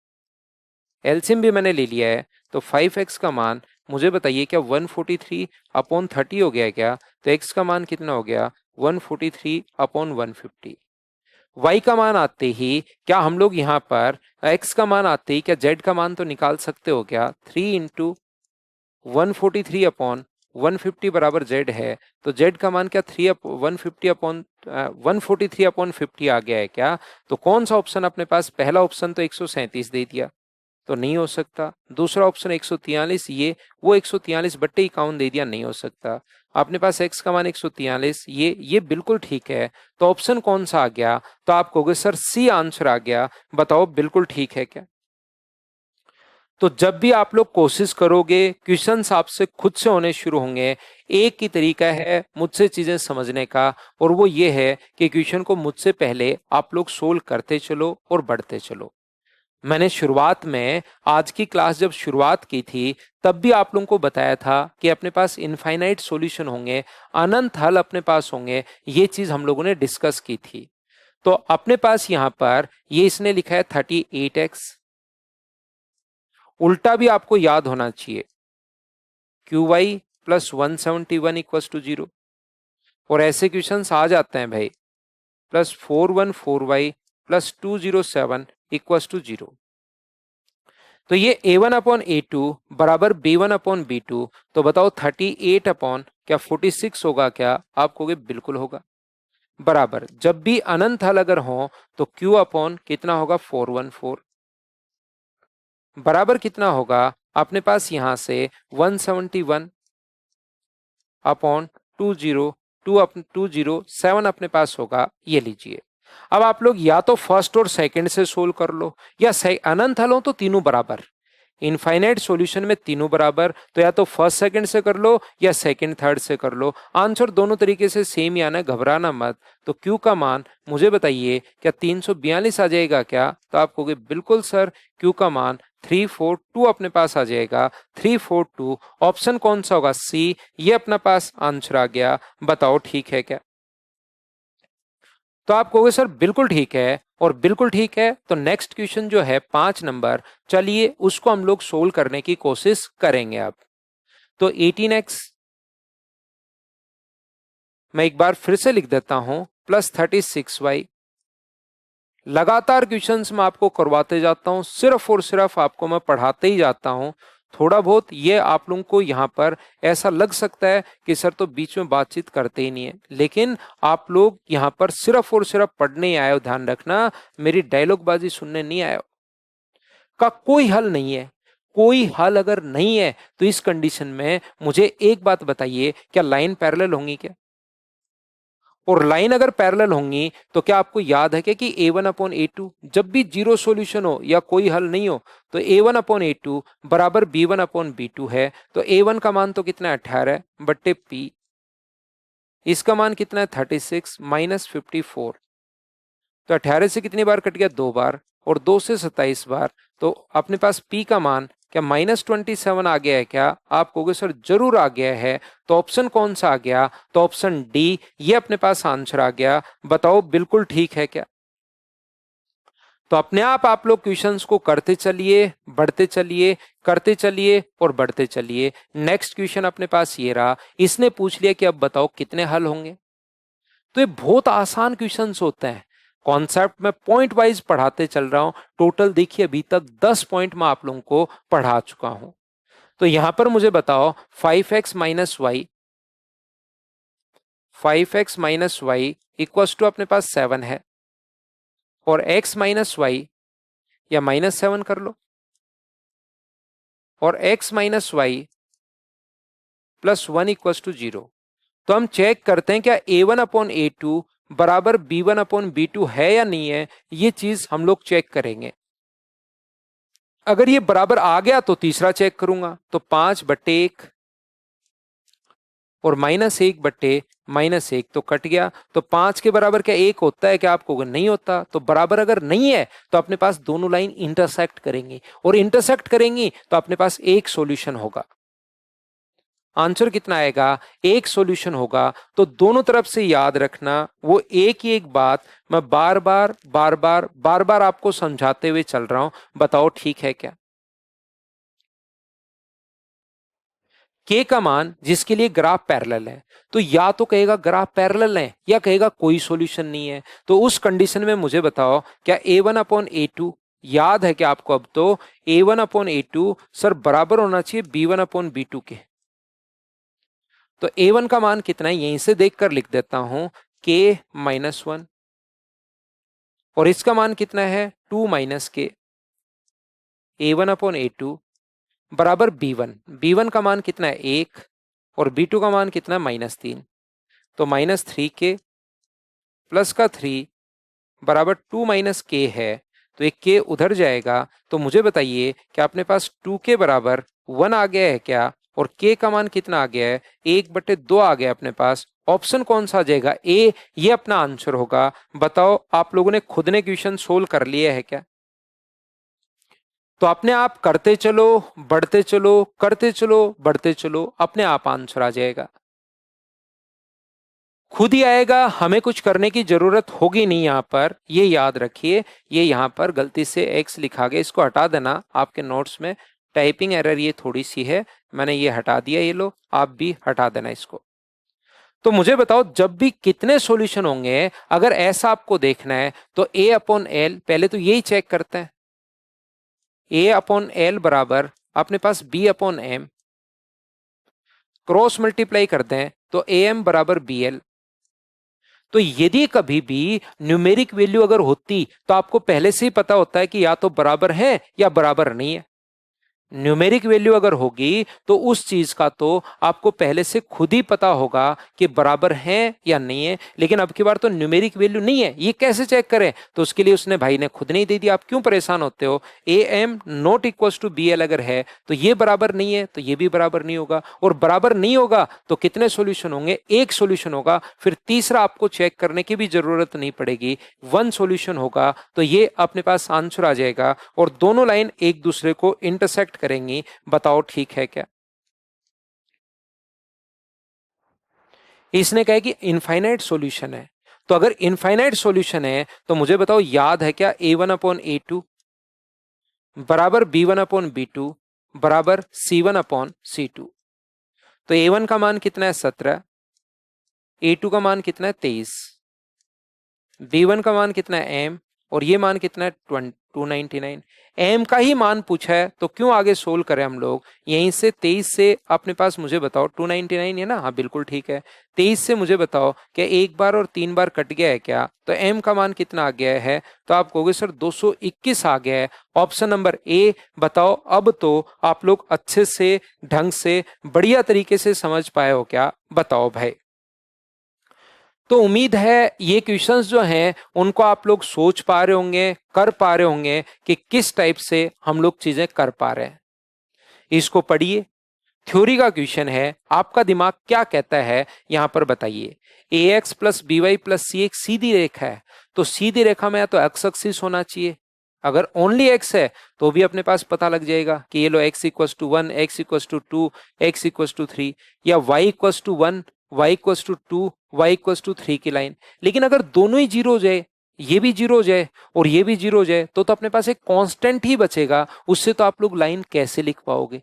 एलसीएम भी मैंने ले लिया है। तो 5x का मान मुझे बताइए क्या 143/30 हो गया क्या? तो x का मान कितना हो गया 143/150। y का मान आते ही क्या हम लोग यहाँ पर x का मान आते ही क्या z का मान तो निकाल सकते हो क्या? 3 इंटू 143/150 बराबर z है। तो z का मान क्या 143/50 आ गया है क्या? तो कौन सा ऑप्शन अपने पास? पहला ऑप्शन तो 137 दे दिया, तो नहीं हो सकता। दूसरा ऑप्शन 143, ये वो 143/51 दे दिया, नहीं हो सकता। अपने पास x का मान 143, ये बिल्कुल ठीक है। तो ऑप्शन कौन सा आ गया? तो आप कहोगे सर सी आंसर आ गया। बताओ बिल्कुल ठीक है क्या? तो जब भी आप लोग कोशिश करोगे, क्वेश्चंस आपसे खुद से होने शुरू होंगे। एक ही तरीका है मुझसे चीजें समझने का, और वो ये है कि क्वेश्चन को मुझसे पहले आप लोग सोल्व करते चलो और बढ़ते चलो। मैंने शुरुआत में, आज की क्लास जब शुरुआत की थी, तब भी आप लोगों को बताया था कि अपने पास इनफाइनाइट सॉल्यूशन होंगे, अनंत हल अपने पास होंगे। ये चीज हम लोगों ने डिस्कस की थी। तो अपने पास यहां पर ये इसने लिखा है 38x, उल्टा भी आपको याद होना चाहिए, QY प्लस 171 इक्वल्स टू 0। और ऐसे क्वेश्चन आ जाते हैं भाई, plus 414y plus 207 equals to 0। तो ये a1/a2 बराबर b1/b2। तो बताओ 38 अपॉन क्या 46 होगा क्या? आप कहोगे बिल्कुल होगा। बराबर, जब भी अनंत हल अगर हो तो q अपॉन कितना होगा 414, बराबर कितना होगा अपने पास यहां से 171 अपॉन 207 अपने पास होगा। ये लीजिए। अब आप लोग या तो फर्स्ट और सेकंड से सोल्व कर लो, या अनंत हल हो तो तीनों बराबर। इनफाइनाइट सॉल्यूशन में तीनों बराबर, तो या तो फर्स्ट सेकंड से कर लो या सेकंड थर्ड से कर लो। आंसर दोनों तरीके से सेम ही आना है, घबराना मत। तो Q का मान मुझे बताइए क्या 342 आ जाएगा क्या? तो आप कहोगे बिल्कुल सर, Q का मान 342 अपने पास आ जाएगा। 342 ऑप्शन कौन सा होगा? सी। ये अपना पास आंसर आ गया। बताओ ठीक है क्या? तो आप कहोगे सर बिल्कुल ठीक है, और बिल्कुल ठीक है तो नेक्स्ट क्वेश्चन जो है 5 नंबर, चलिए उसको हम लोग सोल्व करने की कोशिश करेंगे। अब तो 18x मैं एक बार फिर से लिख देता हूं, प्लस 36y। लगातार क्वेश्चंस मैं आपको करवाते जाता हूं, सिर्फ और सिर्फ आपको मैं पढ़ाते ही जाता हूं। थोड़ा बहुत ये आप लोगों को यहाँ पर ऐसा लग सकता है कि सर तो बीच में बातचीत करते ही नहीं है, लेकिन आप लोग यहाँ पर सिर्फ और सिर्फ पढ़ने ही आए हो। ध्यान रखना, मेरी डायलॉगबाजी सुनने नहीं आए हो। का कोई हल नहीं है, कोई हल अगर नहीं है तो इस कंडीशन में मुझे एक बात बताइए, क्या लाइन पैरेलल होंगी क्या? और लाइन अगर पैरेलल होंगी तो क्या आपको याद है क्या कि a1/a2, जब भी जीरो सॉल्यूशन हो या कोई हल नहीं हो तो a1/a2 बराबर b1/b2 है। तो a1 का मान तो कितना है 18/p, इसका मान कितना है 36 माइनस 54। तो 18 से कितनी बार कट गया, 2 बार, और 2 से 27 बार। तो अपने पास p का मान क्या -27 आ गया है क्या? आप कहोगे सर जरूर आ गया है। तो ऑप्शन कौन सा आ गया? तो ऑप्शन डी, ये अपने पास आंसर आ गया। बताओ बिल्कुल ठीक है क्या? तो अपने आप लोग क्वेश्चंस को करते चलिए, बढ़ते चलिए, करते चलिए और बढ़ते चलिए। नेक्स्ट क्वेश्चन अपने पास ये रहा, इसने पूछ लिया कि अब बताओ कितने हल होंगे। तो ये बहुत आसान क्वेश्चंस होते हैं। कॉन्सेप्ट में पॉइंट वाइज पढ़ाते चल रहा हूं। टोटल देखिए अभी तक 10 पॉइंट मैं आप लोगों को पढ़ा चुका हूं। तो यहां पर मुझे बताओ 5x - y इक्वल्स टू अपने पास 7 है, और x - y या -7 कर लो, और x - y + 1 इक्वल्स टू 0। तो हम चेक करते हैं क्या a1/a2 बराबर b1/b2 है या नहीं है। ये चीज हम लोग चेक करेंगे। अगर ये बराबर आ गया तो तीसरा चेक करूंगा। तो 5/1 और -1/-1 तो कट गया। तो 5 के बराबर क्या 1 होता है क्या? आपको नहीं होता। तो बराबर अगर नहीं है तो अपने पास दोनों लाइन इंटरसेक्ट करेंगी, और इंटरसेक्ट करेंगी तो अपने पास एक सॉल्यूशन होगा। आंसर कितना आएगा? एक सॉल्यूशन होगा। तो दोनों तरफ से याद रखना, वो एक ही एक बात मैं बार बार आपको समझाते हुए चल रहा हूं। बताओ ठीक है क्या? के का मान जिसके लिए ग्राफ पैरेलल है, तो या तो कहेगा ग्राफ पैरेलल है या कहेगा कोई सॉल्यूशन नहीं है। तो उस कंडीशन में मुझे बताओ क्या a1/a2 याद है क्या आपको? अब तो a1/a2 सर बराबर होना चाहिए b1/b2 के। तो a1 का मान कितना है यहीं से देखकर लिख देता हूं, k-1, और इसका मान कितना है 2 - k। a1/a2 बराबर b1 का मान कितना है 1, और b2 का मान कितना है -3। तो -3k प्लस का 3 बराबर 2 - k है। तो एक k उधर जाएगा। तो मुझे बताइए कि अपने पास 2k बराबर 1 आ गया है क्या? और k का मान कितना आ गया है? 1/2 आ गया अपने पास। ऑप्शन कौन सा आ जाएगा? ए, ये अपना आंसर होगा। बताओ आप लोगों ने खुद ने क्वेश्चन सोल्व कर लिया है क्या? तो अपने आप करते चलो, बढ़ते चलो, करते चलो, बढ़ते चलो, अपने आप आंसर आ जाएगा, खुद ही आएगा। हमें कुछ करने की जरूरत होगी नहीं। यहां पर ये याद रखिए, ये यहां पर गलती से x लिखा गया, इसको हटा देना आपके नोट्स में। टाइपिंग एरर ये थोड़ी सी है, मैंने ये हटा दिया। ये लो, आप भी हटा देना इसको। तो मुझे बताओ जब भी कितने सॉल्यूशन होंगे, अगर ऐसा आपको देखना है तो a/l, पहले तो यही चेक करते हैं। a/l बराबर अपने पास b/m, क्रॉस मल्टीप्लाई करते हैं तो am बराबर bl। तो यदि कभी भी न्यूमेरिक वैल्यू अगर होती तो आपको पहले से ही पता होता है कि या तो बराबर है या बराबर नहीं है। न्यूमेरिक वैल्यू अगर होगी तो उस चीज का तो आपको पहले से खुद ही पता होगा कि बराबर है या नहीं है। लेकिन अब की बार तो न्यूमेरिक वैल्यू नहीं है, ये कैसे चेक करें? तो उसके लिए उसने भाई ने खुद नहीं दे दिया। आप क्यों परेशान होते हो? am not equals to bl अगर है तो ये बराबर नहीं है, तो ये भी बराबर नहीं होगा। और बराबर नहीं होगा तो कितने सॉल्यूशन होंगे? एक सॉल्यूशन होगा। फिर तीसरा आपको चेक करने की भी जरूरत नहीं पड़ेगी, वन सॉल्यूशन होगा। तो ये अपने पास आंसर आ जाएगा, और दोनों लाइन एक दूसरे को इंटरसेक्ट करेंगी। बताओ ठीक है क्या? इसने कहा कि इनफाइनाइट सॉल्यूशन है। तो अगर इनफाइनाइट सॉल्यूशन है तो मुझे बताओ याद है क्या a1/a2 बराबर b1/b2 बराबर c1/c2। तो a1 का मान कितना है 17, a2 का मान कितना है 23, b1 का मान कितना है m, और ये मान कितना है 299। एम का ही मान पूछा है तो क्यों आगे सोल्व करें हम लोग। यहीं से 23 से अपने पास मुझे बताओ 299 है ना? हाँ बिल्कुल ठीक है। 23 से मुझे बताओ क्या एक बार और 3 बार कट गया है क्या? तो एम का मान कितना आ गया है? तो आप कहोगे सर 221 आ गया है। Option number A. बताओ अब तो आप लोग अच्छे से, ढंग से, बढ़िया तरीके से समझ पाए हो क्या? बताओ भाई। तो उम्मीद है ये क्वेश्चंस जो हैं उनको आप लोग सोच पा रहे होंगे, कर पा रहे होंगे कि किस टाइप से हम लोग चीजें कर पा रहे हैं। इसको पढ़िए, थ्योरी का क्वेश्चन है, आपका दिमाग क्या कहता है यहां पर बताइए। ax plus B Y plus C एक सीधी रेखा है, तो सीधी रेखा में या तो एक्स एक्सिस होना चाहिए, अगर ओनली एक्स है तो भी अपने पास पता लग जाएगा कि ये लो X equals to 1, X equals to 2, X equals to 3, या Y equals to 1, Y equals to 2, Y equals to 3 की लाइन। लेकिन अगर दोनों ही जीरो हो जाए, ये भी जीरो हो जाए और ये भी जीरो हो जाए, तो अपने पास एक कांस्टेंट ही बचेगा, उससे तो आप लोग लाइन कैसे लिख पाओगे?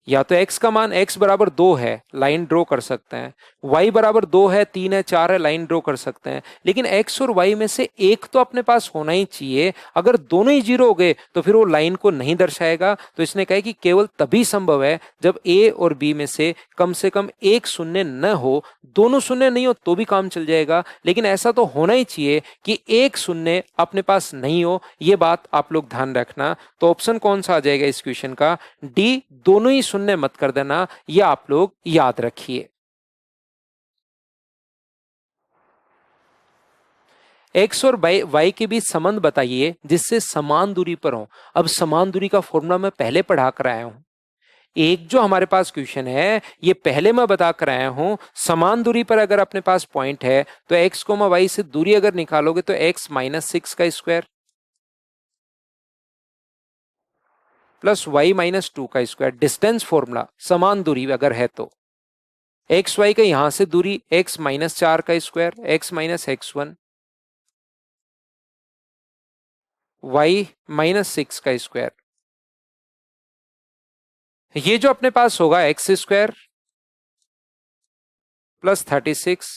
या तो x का मान x बराबर 2 है, लाइन ड्रॉ कर सकते हैं, y बराबर 2 है, 3 है, 4 है, लाइन ड्रॉ कर सकते हैं, लेकिन x और y में से एक तो अपने पास होना ही चाहिए। अगर दोनों ही जीरो हो गए तो फिर वो लाइन को नहीं दर्शाएगा। तो इसने कहा कि केवल तभी संभव है जब a और b में से कम एक शून्य न हो। दोनों शून्य नहीं हो तो भी काम चल जाएगा, लेकिन ऐसा तो होना ही चाहिए कि एक शून्य अपने पास नहीं हो, ये बात आप लोग ध्यान रखना। तो ऑप्शन कौन सा आ जाएगा इस क्वेश्चन का? डी, दोनों ही शून्य मत कर देना, ये आप लोग याद रखिए। एक्स और वाई के बीच संबंध बताइए जिससे समान दूरी पर हो। अब समान दूरी का फॉर्मूला मैं पहले पढ़ा कर आया हूं, एक जो हमारे पास क्वेश्चन है ये पहले मैं बता कर आया हूं। समान दूरी पर अगर अपने पास पॉइंट है तो एक्स कोमा वाई से दूरी अगर निकालोगे तो एक्स माइनस 6 का स्क्वायर प्लस वाई माइनस 2 का स्क्वायर, डिस्टेंस फॉर्मूला समान दूरी अगर है तो एक्स वाई का यहां से दूरी एक्स माइनस 4 का square, X minus x1, Y minus 6 का स्क्वायर। ये जो अपने पास होगा X square plus 36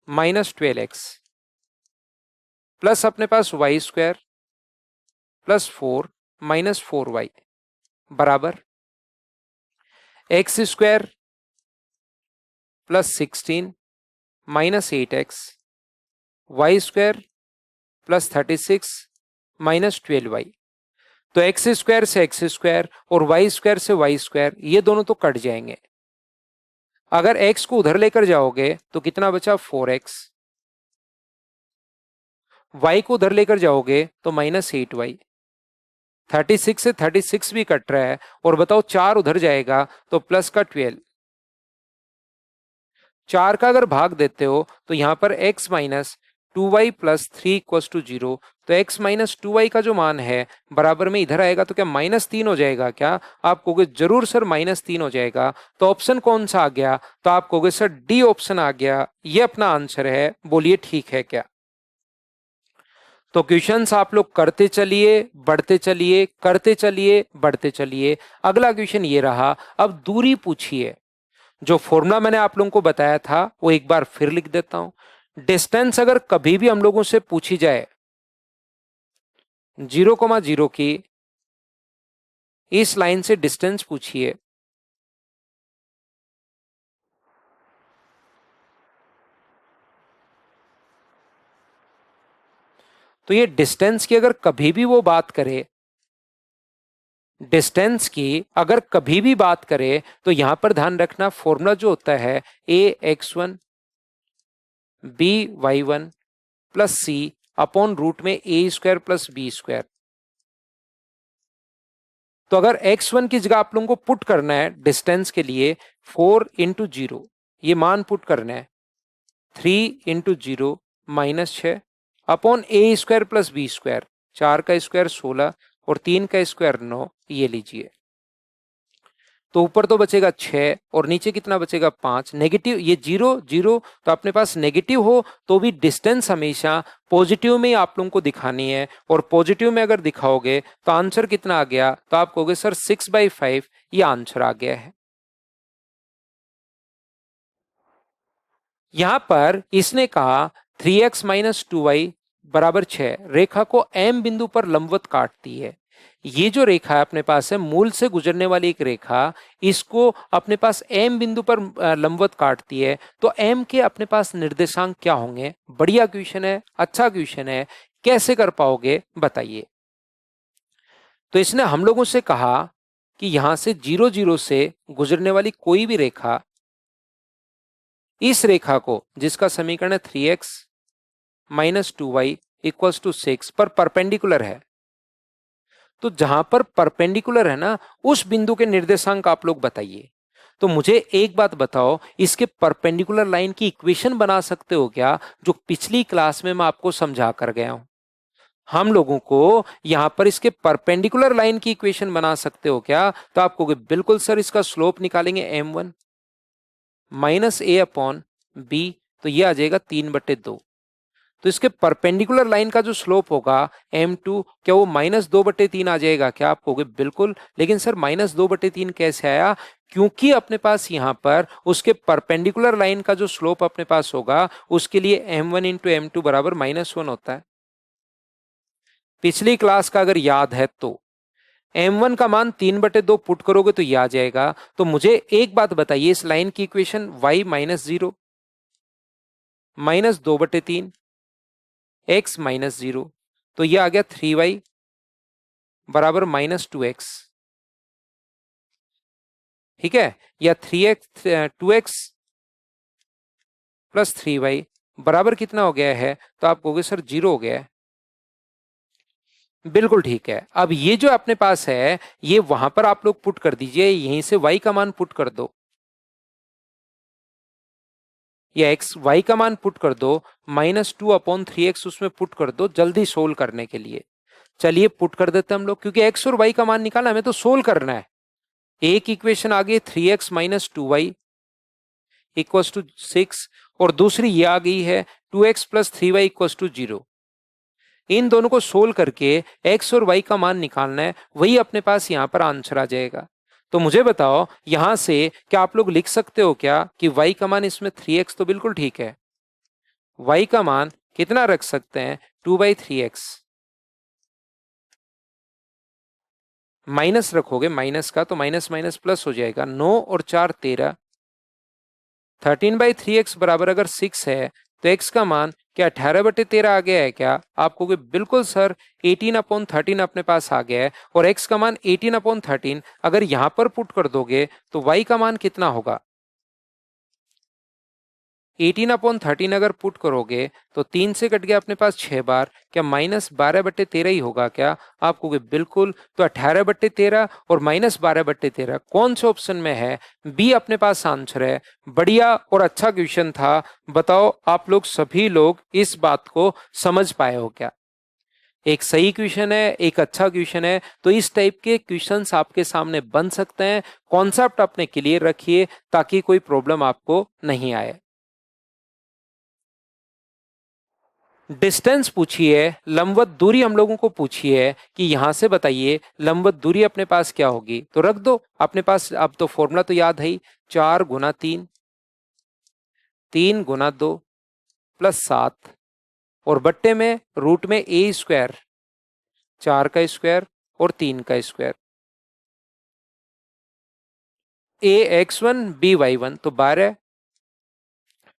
minus 12x plus अपने पास Y square plus 4 minus 4y बराबर X square plus 16 minus 8x, Y square plus 36 minus 12y। तो एक्स स्क्वायर से एक्स स्क्वायर और वाई स्क्वायर से वाई स्क्वायर ये दोनों तो कट जाएंगे। अगर x को उधर लेकर जाओगे तो कितना बचा? 4x। y को उधर लेकर जाओगे तो माइनस 8y। 36 से 36 भी कट रहा है, और बताओ 4 उधर जाएगा तो प्लस का 12। 4 का अगर भाग देते हो तो यहां पर x minus 2y plus 3 equals to 0। तो x माइनस 2y का जो मान है बराबर में इधर आएगा तो क्या माइनस 3 हो जाएगा? क्या आप कहोगे जरूर सर माइनस 3 हो जाएगा। तो ऑप्शन कौन सा आ गया? तो आप कहोगे सर डी ऑप्शन आ गया, ये अपना आंसर है। बोलिए ठीक है क्या? तो क्वेश्चंस आप लोग करते चलिए, बढ़ते चलिए, करते चलिए, बढ़ते चलिए। अगला क्वेश्चन ये रहा, अब दूरी पूछिए। जो फॉर्मूला मैंने आप लोगों को बताया था वो एक बार फिर लिख देता हूं। डिस्टेंस अगर कभी भी हम लोगों से पूछी जाए 0,0 की इस लाइन से डिस्टेंस पूछिए, तो ये डिस्टेंस की अगर कभी भी वो बात करे, डिस्टेंस की अगर कभी भी बात करे तो यहां पर ध्यान रखना फॉर्मूला जो होता है ax1 by1 प्लस सी अपॉन रूट में A square plus B square. तो अगर x1 की जगह आप लोगों को पुट करना है डिस्टेंस के लिए 4 इंटू 0, ये मान पुट करना है 3 इंटू 0 माइनस 6 अपॉन ए स्क्वायर प्लस बी स्क्वायर। 4 का स्क्वायर 16 और 3 का स्क्वायर 9, ये लीजिए। तो ऊपर तो बचेगा 6 और नीचे कितना बचेगा? 5। नेगेटिव ये 0 0 तो अपने पास नेगेटिव हो तो भी डिस्टेंस हमेशा पॉजिटिव में आप लोगों को दिखानी है, और पॉजिटिव में अगर दिखाओगे तो आंसर कितना आ गया? तो आप कहोगे सर 6/5, ये आंसर आ गया है। यहां पर इसने कहा 3x माइनस 2y बराबर 6 रेखा को m बिंदु पर लंबवत काटती है। ये जो रेखा है अपने पास है मूल से गुजरने वाली एक रेखा, इसको अपने पास m बिंदु पर लंबवत काटती है। तो m के अपने पास निर्देशांक क्या होंगे? बढ़िया क्वेश्चन है, अच्छा क्वेश्चन है, कैसे कर पाओगे बताइए। तो इसने हम लोगों से कहा कि यहां से 0 0 से गुजरने वाली कोई भी रेखा, इस रेखा को जिसका समीकरण है 3x minus 2y equals to 6 पर परपेंडिकुलर है। तो जहां पर परपेंडिकुलर है ना, उस बिंदु के निर्देशांक आप लोग बताइए। तो मुझे एक बात बताओ, इसके परपेंडिकुलर लाइन की इक्वेशन बना सकते हो क्या, जो पिछली क्लास में मैं आपको समझा कर गया हूं। हम लोगों को यहां पर इसके परपेंडिकुलर लाइन की इक्वेशन बना सकते हो क्या? तो आप कहोगे बिल्कुल सर, इसका स्लोप निकालेंगे m1 माइनस ए अपॉन बी, तो ये आ जाएगा 3/2। तो इसके परपेंडिकुलर लाइन का जो स्लोप होगा m2, क्या वो -2/3 आ जाएगा क्या? आप कहोगे बिल्कुल, लेकिन सर -2/3 कैसे आया? क्योंकि अपने पास यहां पर उसके परपेंडिकुलर लाइन का जो स्लोप अपने पास होगा उसके लिए m1 इंटू m2 बराबर -1 होता है। पिछली क्लास का अगर याद है तो m1 का मान 3/2 पुट करोगे तो ये आ जाएगा। तो मुझे एक बात बताइए, इस लाइन की इक्वेशन y -0 -2/3 x -0, तो ये आ गया 3y बराबर -2x। ठीक है, या 3x 2x प्लस 3y बराबर कितना हो गया है? तो आप कहोगे सर 0 हो गया है। बिल्कुल ठीक है। अब ये जो अपने पास है ये वहां पर आप लोग पुट कर दीजिए, यहीं से y का मान पुट कर दो, या x y का मान पुट कर दो, -2/3x उसमें पुट कर दो जल्दी सोल्व करने के लिए। चलिए पुट कर देते हैं हम लोग, क्योंकि x और y का मान निकालना हमें तो सोल्व करना है। एक इक्वेशन आ गई 3x - 2y इक्वल्स टू 6, और दूसरी ये आ गई है 2x + 3y इक्वल्स टू 0। इन दोनों को सोल्व करके x और y का मान निकालना है, वही अपने पास यहां पर आंसर आ जाएगा। तो मुझे बताओ यहां से क्या आप लोग लिख सकते हो क्या कि y का मान इसमें 3x, तो बिल्कुल ठीक है। y का मान कितना रख सकते हैं? 2/3x। माइनस रखोगे माइनस का तो माइनस माइनस प्लस हो जाएगा, 9 और 4 13। 13/3x बराबर अगर 6 है तो x का मान क्या 18/13 आ गया है क्या? आप कहोगे बिल्कुल सर, 18/13 अपने पास आ गया है, और x का मान 18/13 अगर यहां पर पुट कर दोगे तो y का मान कितना होगा? 18/13 अगर पुट करोगे तो 3 से कट गया अपने पास 6 बार, क्या -12/13 ही होगा क्या? आप कहोगे बिल्कुल। तो 18/13 और -12/13 कौन से ऑप्शन में है? बी अपने पास आंसर है। बढ़िया और अच्छा क्वेश्चन था। बताओ आप लोग सभी लोग इस बात को समझ पाए हो क्या? एक सही क्वेश्चन है, एक अच्छा क्वेश्चन है। तो इस टाइप के क्वेश्चंस आपके सामने बन सकते हैं। कॉन्सेप्ट अपने क्लियर रखिए ताकि कोई प्रॉब्लम आपको नहीं आए। डिस्टेंस पूछी है, लंबवत दूरी हम लोगों को पूछी है कि यहां से बताइए लंबवत दूरी अपने पास क्या होगी, तो रख दो अपने पास। अब तो फॉर्मूला तो याद है ही, 4 गुना 3, 3 गुना 2 प्लस 7, और बट्टे में रूट में a², 4 का स्क्वायर और 3 का स्क्वायर, ax1 by1, तो 12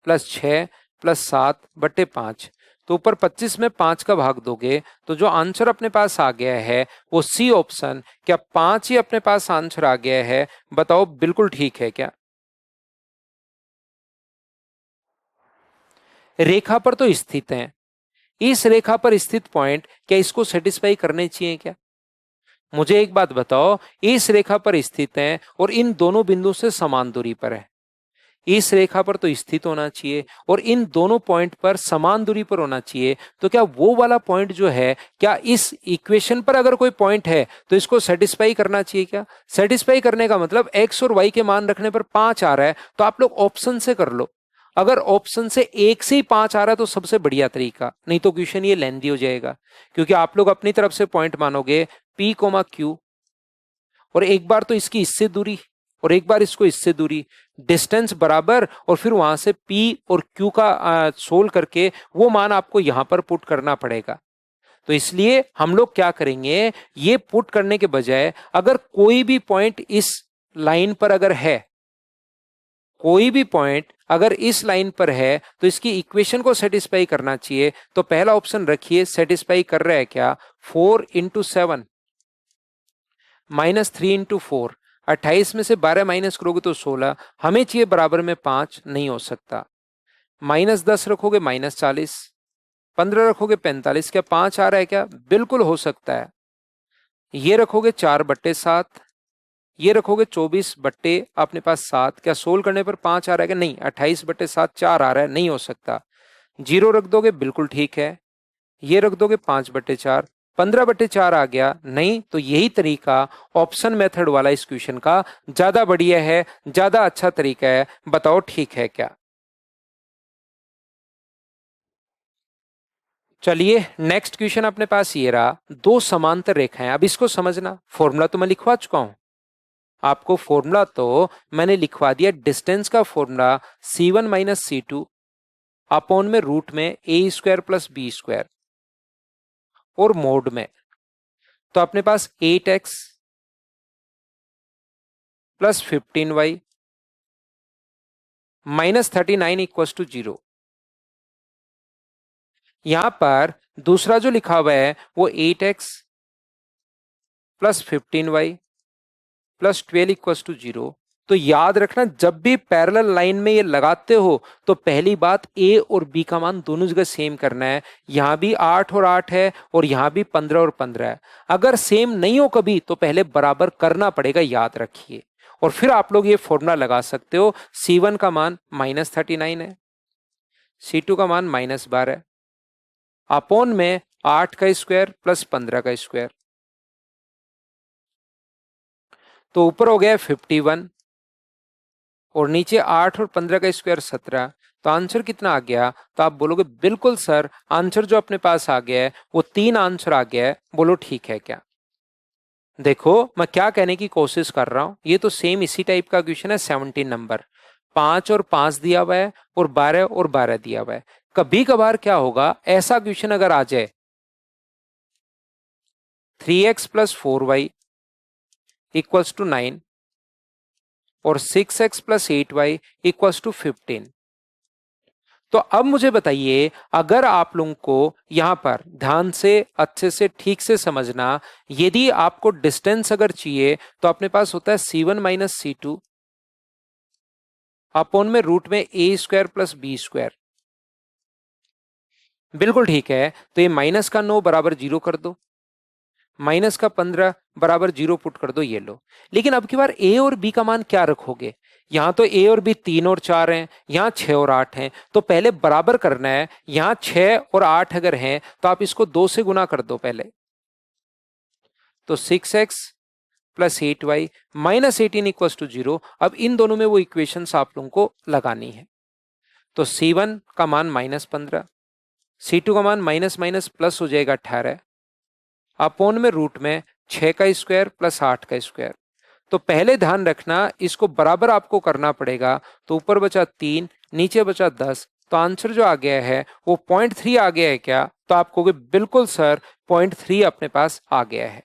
प्लस 6 प्लस 7 बट्टे 5। तो ऊपर 25 में 5 का भाग दोगे तो जो आंसर अपने पास आ गया है वो सी ऑप्शन, क्या 5 ही अपने पास आंसर आ गया है? बताओ बिल्कुल ठीक है क्या? रेखा पर तो स्थित है, इस रेखा पर स्थित पॉइंट क्या इसको सेटिस्फाई करने चाहिए क्या? मुझे एक बात बताओ, इस रेखा पर स्थित है और इन दोनों बिंदु से समान दूरी पर है, इस रेखा पर तो स्थित होना चाहिए और इन दोनों पॉइंट पर समान दूरी पर होना चाहिए। तो क्या वो वाला पॉइंट जो है, क्या इस इक्वेशन पर अगर कोई पॉइंट है तो इसको सेटिस्फाई करना चाहिए क्या? सेटिस्फाई करने का मतलब x और y के मान रखने पर 5 आ रहा है, तो आप लोग ऑप्शन से कर लो। अगर ऑप्शन से एक से ही 5 आ रहा है तो सबसे बढ़िया तरीका, नहीं तो क्वेश्चन ये लेंथी हो जाएगा, क्योंकि आप लोग अपनी तरफ से पॉइंट मानोगे p, q, और एक बार तो इसकी इससे दूरी और एक बार इसको इससे दूरी, डिस्टेंस बराबर, और फिर वहां से P और Q का सोल्व करके वो मान आपको यहां पर पुट करना पड़ेगा। तो इसलिए हम लोग क्या करेंगे, ये पुट करने के बजाय अगर कोई भी पॉइंट इस लाइन पर अगर है, कोई भी पॉइंट अगर इस लाइन पर है तो इसकी इक्वेशन को सेटिस्फाई करना चाहिए। तो पहला ऑप्शन रखिए, सेटिस्फाई कर रहा है क्या? 4 × 7 -3 × 4, 28 में से 12 माइनस करोगे तो 16, हमें चाहिए बराबर में 5, नहीं हो सकता। -10 रखोगे -40, 15 रखोगे 45, क्या 5 आ रहा है क्या? बिल्कुल हो सकता है। ये रखोगे 4/7, ये रखोगे 24 बट्टे अपने पास 7, क्या सोल्व करने पर 5 आ रहा है क्या? नहीं, 28 बट्टे 7 4 आ रहा है, नहीं हो सकता। 0 रख दोगे, बिल्कुल ठीक है। ये रख दोगे 5 बट्टे 4, 15 बट्टे 4 आ गया। नहीं, तो यही तरीका ऑप्शन मेथड वाला इस क्वेश्चन का ज्यादा बढ़िया है, ज्यादा अच्छा तरीका है। बताओ ठीक है क्या? चलिए नेक्स्ट क्वेश्चन अपने पास ये रहा, दो समांतर रेखाएं। अब इसको समझना, फॉर्मूला तो मैं लिखवा चुका हूं आपको, फॉर्मूला तो मैंने लिखवा दिया। डिस्टेंस का formula C1 minus C2 upon में रूट में A² प्लस B², और मोड में तो अपने पास 8x plus 15y minus 39 equal to 0। यहां पर दूसरा जो लिखा हुआ है वो 8x plus 15y plus 12 equal to 0। तो याद रखना, जब भी पैरेलल लाइन में ये लगाते हो तो पहली बात a और b का मान दोनों जगह सेम करना है। यहां भी 8 और 8 है और यहां भी 15 और 15 है। अगर सेम नहीं हो कभी तो पहले बराबर करना पड़ेगा, याद रखिए। और फिर आप लोग ये फॉर्मूला लगा सकते हो। C1 का मान -39 है, C2 का मान -12 है, अपॉन में 8 का स्क्वायर प्लस 15 का स्क्वायर, तो ऊपर हो गया 51 और नीचे 8 और 15 का स्क्वायर 17। तो आंसर कितना आ गया? तो आप बोलोगे बिल्कुल सर, आंसर जो अपने पास आ गया है वो 3 आंसर आ गया है। बोलो ठीक है क्या? देखो मैं क्या कहने की कोशिश कर रहा हूं, ये तो सेम इसी टाइप का क्वेश्चन है। 17 नंबर, 5 और 5 दिया हुआ है और 12 और 12 दिया हुआ है। कभी कभार क्या होगा, ऐसा क्वेश्चन अगर आ जाए 3x plus 4y equals to 9 और 6x plus 8y equals to 15। तो अब मुझे बताइए, अगर आप लोगों को यहां पर ध्यान से अच्छे से ठीक से समझना, यदि आपको डिस्टेंस अगर चाहिए तो अपने पास होता है C1 माइनस C2 अपॉन में रूट में A² प्लस B²। बिल्कुल ठीक है, तो ये माइनस का 9 बराबर 0 कर दो, माइनस का 15 बराबर 0 पुट कर दो, ये लो। लेकिन अब की बार a और b का मान क्या रखोगे? यहां तो a और b 3 और 4 हैं, यहां 6 और 8 हैं, तो पहले बराबर करना है। यहां 6 और 8 अगर हैं तो आप इसको 2 से गुना कर दो पहले, तो 6x plus 8y minus 18 equal to 0। अब इन दोनों में वो इक्वेशंस आप लोगों को लगानी है। तो C1 का मान -15, C2 का मान माइनस माइनस प्लस हो जाएगा 18, अपॉन में रूट में 6 का स्क्वायर प्लस 8 का स्क्वायर। तो पहले ध्यान रखना, इसको बराबर आपको करना पड़ेगा। तो ऊपर बचा 3, नीचे बचा 10, तो आंसर जो आ गया है वो 0.3 आ गया है क्या? तो आप कहोगे बिल्कुल सर 0.3 अपने पास आ गया है।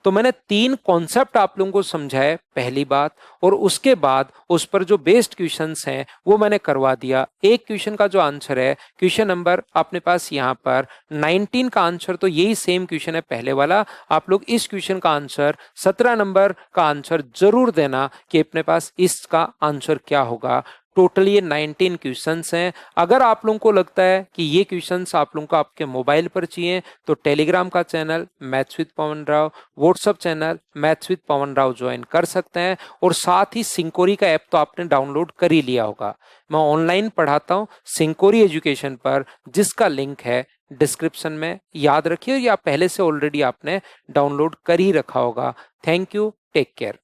तो मैंने 3 कॉन्सेप्ट आप लोगों को समझाए, पहली बात, और उसके बाद उस पर जो बेस्ड क्वेश्चंस हैं वो मैंने करवा दिया। एक क्वेश्चन का जो आंसर है, क्वेश्चन नंबर अपने पास यहाँ पर 19 का आंसर तो यही सेम क्वेश्चन है पहले वाला। आप लोग इस क्वेश्चन का आंसर 17 नंबर का आंसर जरूर देना कि अपने पास इसका आंसर क्या होगा। टोटल ये 19 क्वेश्चंस हैं। अगर आप लोगों को लगता है कि ये क्वेश्चंस आप लोगों को आपके मोबाइल पर चाहिए तो टेलीग्राम का channel maths with Pawan Rao, WhatsApp channel maths with Pawan Rao join कर सकते हैं। और साथ ही सिंकोरी का ऐप तो आपने डाउनलोड कर ही लिया होगा। मैं ऑनलाइन पढ़ाता हूँ सिंकोरी एजुकेशन पर, जिसका लिंक है डिस्क्रिप्शन में। याद रखिए, या पहले से ऑलरेडी आपने डाउनलोड कर ही रखा होगा। Thank you, take care.